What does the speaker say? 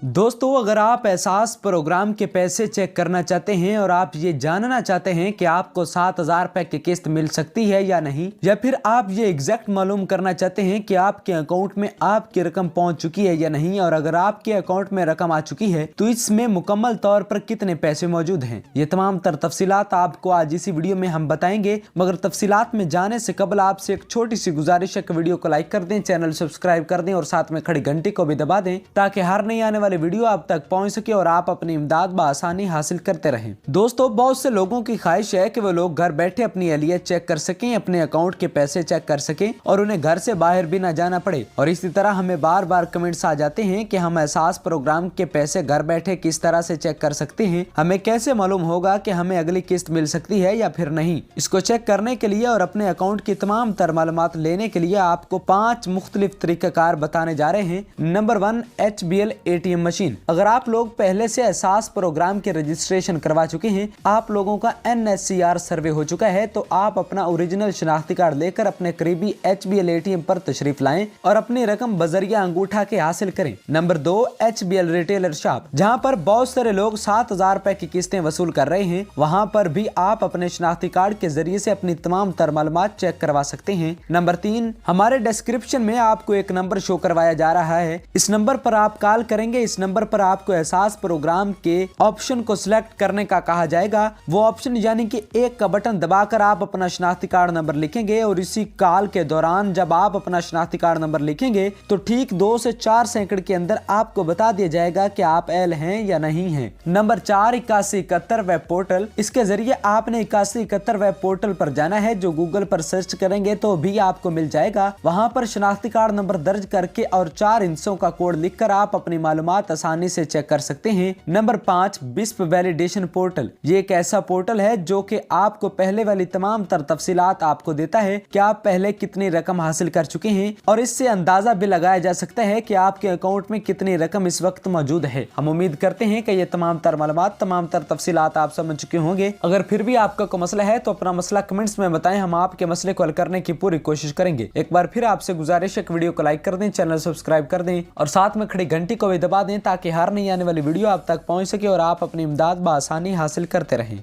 दोस्तों, अगर आप एहसास प्रोग्राम के पैसे चेक करना चाहते हैं और आप ये जानना चाहते हैं कि आपको 7,000 रुपए की किस्त मिल सकती है या नहीं, या फिर आप ये एग्जैक्ट मालूम करना चाहते हैं कि आपके अकाउंट में आपकी रकम पहुंच चुकी है या नहीं, और अगर आपके अकाउंट में रकम आ चुकी है तो इसमें मुकम्मल तौर पर कितने पैसे मौजूद हैं, ये तमाम तर तफसीलात आपको आज इसी वीडियो में हम बताएंगे। मगर तफसीलात में जाने से कबल आपसे एक छोटी सी गुजारिश है कि वीडियो को लाइक कर दें, चैनल सब्सक्राइब कर दें और साथ में खड़ी घंटी को भी दबा दें ताकि हर नई आने वाली वीडियो आप तक पहुंच सके और आप अपनी इमदाद बआसानी हासिल करते रहें। दोस्तों, बहुत से लोगों की ख्वाहिश है कि वो लोग घर बैठे अपनी एहलियत चेक कर सकें, अपने अकाउंट के पैसे चेक कर सकें और उन्हें घर से बाहर भी ना जाना पड़े। और इसी तरह हमें बार बार कमेंट्स आ जाते हैं कि हम एहसास प्रोग्राम के पैसे घर बैठे किस तरह से चेक कर सकते हैं, हमें कैसे मालूम होगा कि हमें अगली किस्त मिल सकती है या फिर नहीं। इसको चेक करने के लिए और अपने अकाउंट की तमाम तर मालूमात लेने के लिए आपको 5 मुख्तलिफ तरीकाकार बताने जा रहे हैं। Number 1, HBL ATM machine. अगर आप लोग पहले से एहसास प्रोग्राम के रजिस्ट्रेशन करवा चुके हैं, आप लोगों का NSCR सर्वे हो चुका है, तो आप अपना ओरिजिनल शनाख्ती कार्ड लेकर अपने करीबी HBL ATM पर तशरीफ लाएं और अपनी रकम बजरिया अंगूठा के हासिल करें। नंबर 2, HBL रिटेलर शॉप, जहां पर बहुत सारे लोग 7,000 रुपए की किस्तें वसूल कर रहे हैं, वहां पर भी आप अपने शनाख्ती कार्ड के जरिए से अपनी तमाम तर मालूमात चेक करवा सकते हैं। नंबर 3, हमारे डिस्क्रिप्शन में आपको एक नंबर शो करवाया जा रहा है, इस नंबर पर आप कॉल करेंगे। इस नंबर पर आपको एहसास प्रोग्राम के ऑप्शन को सिलेक्ट करने का कहा जाएगा। वो ऑप्शन यानी कि एक का बटन दबाकर आप अपना शनाख्ती कार्ड नंबर लिखेंगे और इसी कॉल के दौरान जब आप अपना शनाख्ती कार्ड नंबर लिखेंगे तो ठीक 2 से 4 सेकंड के अंदर आपको बता दिया जाएगा कि आप एल हैं या नहीं हैं। Number 4, 8171 web portal. इसके जरिए आपने 8171 वेब पोर्टल पर जाना है, जो गूगल पर सर्च करेंगे तो भी आपको मिल जाएगा। वहां पर शनाख्ती कार्ड नंबर दर्ज करके और 4 हिस्सों का कोड लिखकर आप अपनी मालूमात आसानी से चेक कर सकते हैं। Number 5, BISP validation portal. ये एक ऐसा पोर्टल है जो कि आपको पहले वाली तमाम तर तफसीलात आपको देता है कि आप पहले कितनी रकम हासिल कर चुके हैं, और इससे अंदाजा भी लगाया जा सकता है कि आपके अकाउंट में कितनी रकम इस वक्त मौजूद है। हम उम्मीद करते हैं कि ये तमाम तर मालूमात, तमाम तर तफसीलात आप समझ चुके होंगे। अगर फिर भी आपका कोई मसला है तो अपना मसला कमेंट्स में बताएं, हम आपके मसले को हल करने की पूरी कोशिश करेंगे। एक बार फिर आपसे गुजारिश है कि वीडियो को लाइक कर दें, चैनल सब्सक्राइब कर दें और साथ में खड़ी घंटी को भी दबा दें ताकि हर नई आने वाली वीडियो आप तक पहुंच सके और आप अपनी इमदाद बआसानी हासिल करते रहें।